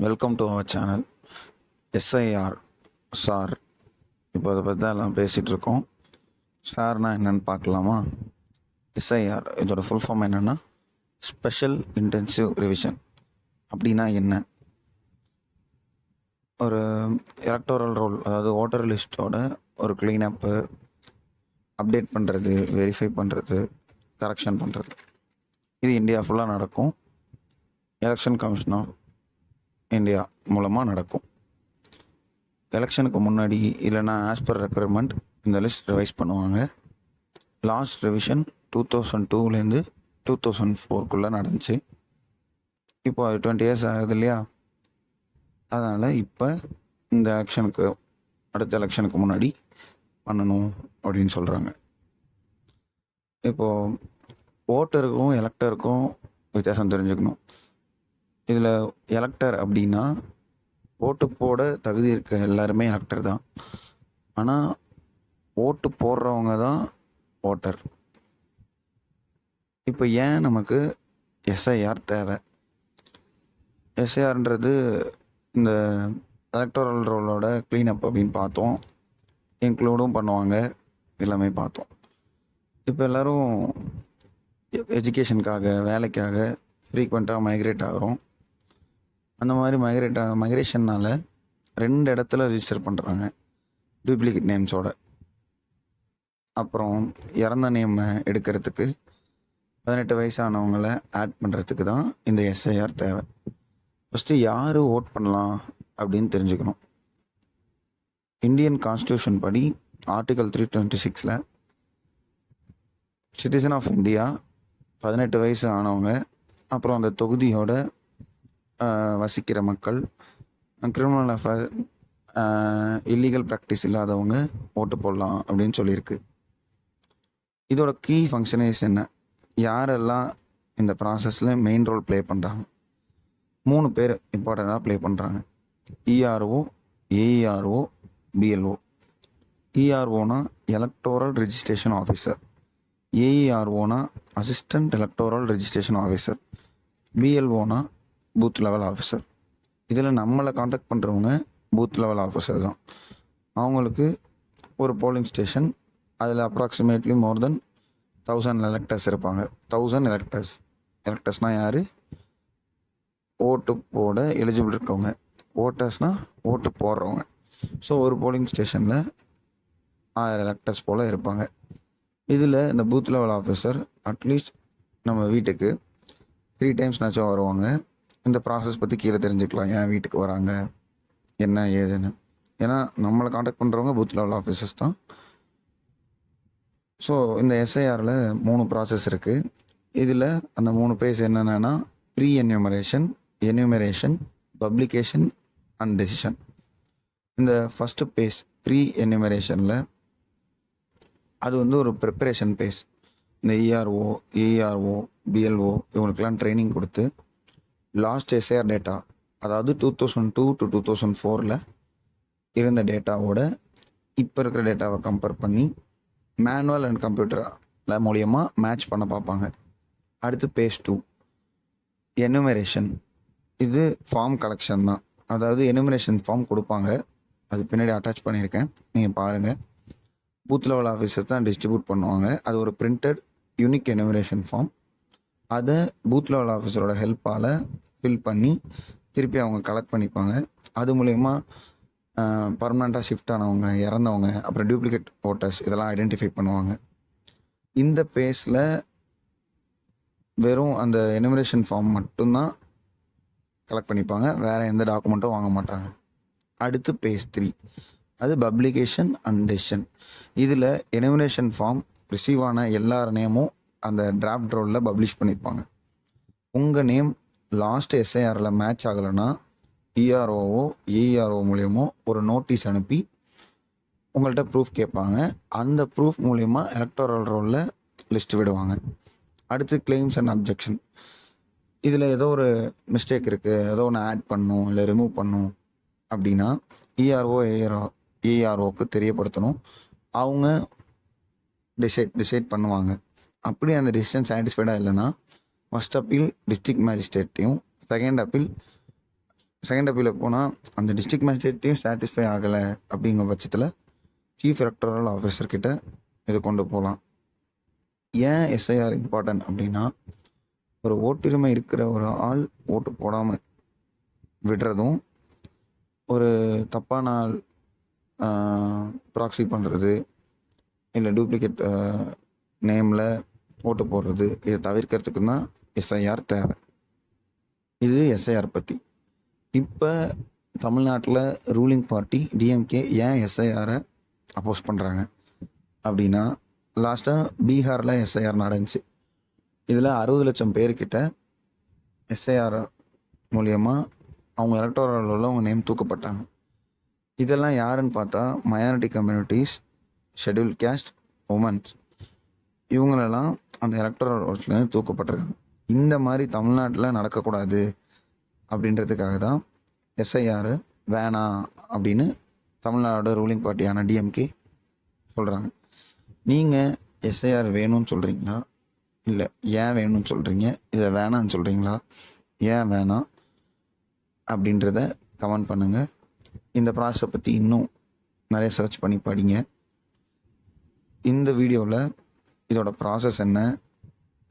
Welcome to our channel. SIR sir, இப்போ அதை பற்றி தான் எல்லாம் பேசிகிட்டு இருக்கோம். சார்னா என்னென்னு பார்க்கலாமா? எஸ்ஐஆர் இதோட ஃபுல் ஃபார்ம் என்னென்னா ஸ்பெஷல் இன்டென்சிவ் ரிவிஷன். அப்படின்னா என்ன? ஒரு எலக்டோரல் ரோல், அதாவது ஓட்டர் லிஸ்ட்டோட ஒரு க்ளீனப்பு, அப்டேட் பண்ணுறது, வெரிஃபை பண்ணுறது, கரெக்ஷன் பண்ணுறது, இது இந்தியா ஃபுல்லாக நடக்கும். எலெக்ஷன் கமிஷன் ஆஃப் இந்தியா மூலமாக நடக்கும். எலெக்ஷனுக்கு முன்னாடி இல்லைனா ஆஸ் பர் ரெக்குயர்மெண்ட் இந்த லிஸ்ட் ரிவைஸ் பண்ணுவாங்க. லாஸ்ட் ரிவிஷன் 2002லேருந்து 2004 நடந்துச்சு. இப்போ அது 20 years ஆகுது இல்லையா? அதனால் இப்போ இந்த எலெக்ஷனுக்கு, அடுத்த எலெக்ஷனுக்கு முன்னாடி பண்ணணும் அப்படின்னு சொல்கிறாங்க. இப்போது ஓட்டருக்கும் எலெக்டருக்கும் வித்தியாசம் தெரிஞ்சுக்கணும். இதில் எலெக்டர் அப்படின்னா ஓட்டு போட தகுதி இருக்க எல்லாருமே எலெக்டர் தான். ஆனால் ஓட்டு போடுறவங்க தான் ஓட்டர். இப்போ ஏன் நமக்கு எஸ்ஐஆர் தேவை? எஸ்ஐஆர்ன்றது இந்த எலக்டோரல் ரோலோட க்ளீனப் அப்படின்னு பார்த்தோம். இன்க்ளூடும் பண்ணுவாங்க, எல்லாமே பார்த்தோம். இப்போ எல்லோரும் எஜுகேஷனுக்காக, வேலைக்காக ஃப்ரீக்வெண்ட்டாக மைக்ரேட் ஆகிறோம். அந்த மாதிரி மைக்ரேஷன்னால் 2 இடத்துல ரிஜிஸ்டர் பண்ணுறாங்க டூப்ளிகேட் நேம்ஸோட. அப்புறம் இறந்த நேமை எடுக்கிறதுக்கு 18 வயசானவங்களை ஆட் பண்ணுறதுக்கு தான் இந்த எஸ்ஐஆர் தேவை. ஃபஸ்ட்டு யார் ஓட் பண்ணலாம் அப்படின்னு தெரிஞ்சுக்கணும். இந்தியன் கான்ஸ்டியூஷன் படி ஆர்டிகல் 326 சிட்டிசன் ஆஃப் இந்தியா 18 வயசு ஆனவங்க, அப்புறம் அந்த தொகுதியோட வசிக்கிற மக்கள், கிரிமினல் அஃபேர், இல்லீகல் ப்ராக்டிஸ் இல்லாதவங்க ஓட்டு போடலாம் அப்படின்னு சொல்லியிருக்கு. இதோட கீ ஃபங்க்ஷனேஸ் என்ன? யாரெல்லாம் இந்த ப்ராசஸில் மெயின் ரோல் ப்ளே பண்ணுறாங்க? 3 பேர் இம்பார்ட்டண்ட்டாக ப்ளே பண்ணுறாங்க. ERO, AERO, BLO. இஆர்ஓனா எலக்டோரல் ரெஜிஸ்ட்ரேஷன் ஆஃபீஸர், ஏஇஆர்ஓனா அசிஸ்டண்ட் எலக்டோரல் ரெஜிஸ்ட்ரேஷன் ஆஃபீஸர், பிஎல்ஓனா பூத் லெவல் ஆஃபீஸர். இதில் நம்மளை காண்டாக்ட் பண்ணுறவங்க பூத் லெவல் ஆஃபீஸர் தான். அவங்களுக்கு ஒரு போலிங் ஸ்டேஷன், அதில் அப்ராக்சிமேட்லி மோர் தென் 1000 எலக்டர்ஸ் இருப்பாங்க. 1000 எலக்டர்ஸ்னால் யார்? ஓட்டு போட எலிஜிபிள் இருக்கவங்க. ஓட்டர்ஸ்னால் ஓட்டு போடுறவங்க. ஸோ ஒரு போலிங் ஸ்டேஷனில் 1000 எலக்டர்ஸ் போல் இருப்பாங்க. இதில் இந்த பூத் லெவல் ஆஃபீஸர் அட்லீஸ்ட் நம்ம வீட்டுக்கு 3 டைம்ஸ்னாச்சும் வருவாங்க. இந்த ப்ராசஸ் பற்றி கீழே தெரிஞ்சுக்கலாம், ஏன் வீட்டுக்கு வராங்க, என்ன ஏதுன்னு. ஏன்னா நம்மளை காண்டாக்ட் பண்ணுறவங்க பூத் லெவல் ஆஃபீஸர்ஸ் தான். ஸோ இந்த எஸ்ஐஆரில் 3 ப்ராசஸ் இருக்குது. இதில் அந்த 3 பேஸ் என்னென்னா pre enumeration, enumeration, publication and decision. இந்த ஃபஸ்ட்டு பேஸ் ப்ரீ என்யூமரேஷனில் அது ஒரு ப்ரிப்பரேஷன் பேஸ். இந்த இஆர்ஓ, ஏஆர்ஓ, பிஎல்ஓ இவங்களுக்கெல்லாம் ட்ரைனிங் கொடுத்து லாஸ்ட் எஸ்ஐஆர் டேட்டா, அதாவது 2002 to 2004 இருந்த டேட்டாவோட இப்போ இருக்கிற டேட்டாவை கம்பேர் பண்ணி மேனுவல் அண்ட் கம்ப்யூட்டர் மூலியமாக மேட்ச் பண்ண பார்ப்பாங்க. அடுத்து பேஸ் 2 எனுமரேஷன். இது ஃபார்ம் கலெக்ஷன் தான். அதாவது எனுமரேஷன் ஃபார்ம் கொடுப்பாங்க, அது பின்னாடி அட்டாச் பண்ணியிருக்கேன், நீங்கள் பாருங்கள். பூத் லெவல் ஆஃபீஸர் தான் டிஸ்ட்ரிபியூட் பண்ணுவாங்க. அது ஒரு பிரிண்டட் யூனிக் எனுமரேஷன் ஃபார்ம். அதை பூத் லெவல் ஆஃபீஸரோட ஹெல்ப்பால் ஃபில் பண்ணி திருப்பி அவங்க கலெக்ட் பண்ணிப்பாங்க. அது மூலயமா பர்மனெண்ட்டாக ஷிஃப்ட் ஆனவங்க, இறந்தவங்க, அப்புறம் டூப்ளிகேட் ஓட்டர்ஸ் இதெல்லாம் ஐடென்டிஃபை பண்ணுவாங்க. இந்த பேஸில் வெறும் அந்த எனுமரேஷன் ஃபார்ம் மட்டும்தான் கலெக்ட் பண்ணிப்பாங்க, வேறு எந்த டாக்குமெண்ட்டும் வாங்க மாட்டாங்க. அடுத்து பேஸ் 3, அது பப்ளிகேஷன் அண்ட் டெசிஷன். இதில் எனுமரேஷன் ஃபார்ம் ரிசீவ் ஆன எல்லார் நேமும் அந்த டிராஃப்ட் ரோலில் பப்ளிஷ் பண்ணியிருப்பாங்க. உங்கள் நேம் லாஸ்ட் எஸ்ஐஆரில் மேட்ச் ஆகலைன்னா இஆர்ஓவோ ஏஇஆர்ஓ மூலியமோ ஒரு நோட்டீஸ் அனுப்பி உங்கள்கிட்ட ப்ரூஃப் கேட்பாங்க. அந்த ப்ரூஃப் மூலிமா எலக்டோரல் ரோலில் லிஸ்ட் விடுவாங்க. அடுத்து கிளைம்ஸ் அண்ட் அப்ஜெக்ஷன். இதில் ஏதோ ஒரு மிஸ்டேக் இருக்குது, ஏதோ ஒன்று ஆட் பண்ணணும் இல்லை ரிமூவ் பண்ணணும் அப்படின்னா இஆர்ஓ, ஏஆர்ஓக்கு தெரியப்படுத்தணும். அவங்க டிசைட் பண்ணுவாங்க. அப்படி அந்த டிசிஷன் சாட்டிஸ்ஃபைடாக இல்லைன்னா ஃபஸ்ட் அப்பீல் டிஸ்ட்ரிக்ட் மேஜிஸ்ட்ரேட்டையும், செகண்ட் அப்பீல் செகண்ட் அப்பீலில் போனால் அந்த டிஸ்ட்ரிக்ட் மேஜிஸ்ட்ரேட்டையும் சாட்டிஸ்ஃபை ஆகலை அப்படிங்கிற பட்சத்தில் சீஃப் எலக்டோரல் ஆஃபீஸர்கிட்ட இதை கொண்டு போகலாம். ஏன் எஸ்ஐஆர் இம்பார்ட்டன்ட் அப்படின்னா, ஒரு ஓட்டுரிமை இருக்கிற ஒரு ஆள் ஓட்டு போடாமல் விடுறதும், ஒரு தப்பான ஆள் ப்ராக்ஸி பண்ணுறது, இல்லை டூப்ளிகேட் நேமில் ஓட்டு போடுறது, இதை தவிர்க்கிறதுக்கு தான் எஸ்ஐஆர் தேவை. இது எஸ்ஐஆர் பற்றி. இப்போ தமிழ்நாட்டில் ரூலிங் பார்ட்டி டிஎம்கே ஏன் எஸ்ஐஆரை அப்போஸ் பண்ணுறாங்க அப்படின்னா, லாஸ்ட்டாக பீகாரில் எஸ்ஐஆர் நடந்துச்சு. இதில் 60 லட்சம் பேர்கிட்ட எஸ்ஐஆர் மூலியமாக அவங்க எலக்டோரல் உள்ளவங்க நேம் தூக்கப்பட்டாங்க. இதெல்லாம் யாருன்னு பார்த்தா minority communities, schedule caste, womens, இவங்களெல்லாம் அந்த எலக்டோரல் ரோல்ஸ்லேருந்து தூக்கப்பட்டிருக்காங்க. இந்த மாதிரி தமிழ்நாட்டில் நடக்கக்கூடாது அப்படின்றதுக்காக தான் எஸ்ஐஆர் வேணாம் அப்படின்னு தமிழ்நாடோட ரூலிங் பார்ட்டியான டிஎம்கே சொல்கிறாங்க. நீங்கள் எஸ்ஐஆர் வேணும்னு சொல்கிறீங்களா, இல்லை ஏன் வேணும்னு சொல்கிறீங்க, இதை வேணான்னு சொல்கிறீங்களா, ஏன் வேணாம் அப்படின்றத கமெண்ட் பண்ணுங்கள். இந்த ப்ராசஸை பற்றி இன்னும் நிறைய சர்ச் பண்ணி படிங்க. இந்த வீடியோவில் இதோட ப்ராசஸ் என்ன,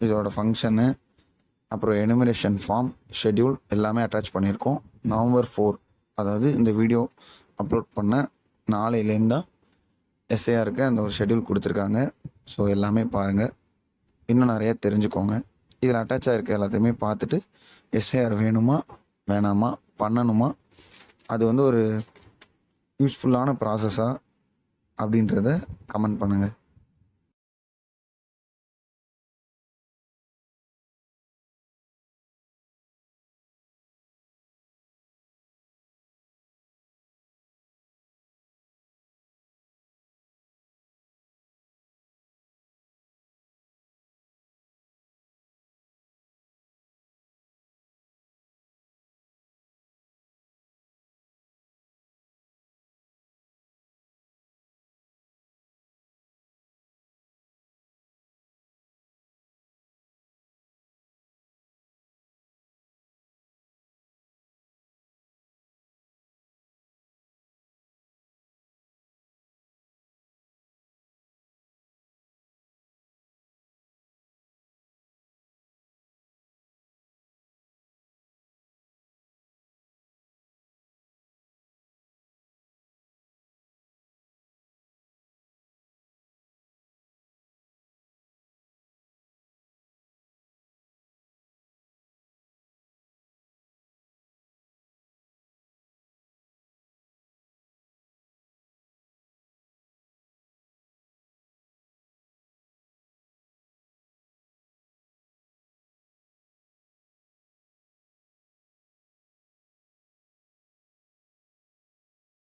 இதோட ஃபங்க்ஷனு, அப்புறம் எனுமரேஷன் ஃபார்ம், ஷெட்யூல் எல்லாமே அட்டாச் பண்ணியிருக்கோம். நவம்பர் 4, அதாவது இந்த வீடியோ அப்லோட் பண்ண நாளையிலேருந்து தான் எஸ்ஐஆருக்கு அந்த ஒரு ஷெட்யூல் கொடுத்துருக்காங்க. ஸோ எல்லாமே பாருங்கள், இன்னும் நிறைய தெரிஞ்சுக்கோங்க. இதில் அட்டாச் ஆகிருக்க எல்லாத்தையுமே பார்த்துட்டு எஸ்ஐஆர் வேணுமா வேணாமா, பண்ணணுமா, அது வந்து ஒரு யூஸ்ஃபுல்லான ப்ராசஸாக அப்படின்றத கமெண்ட் பண்ணுங்கள்.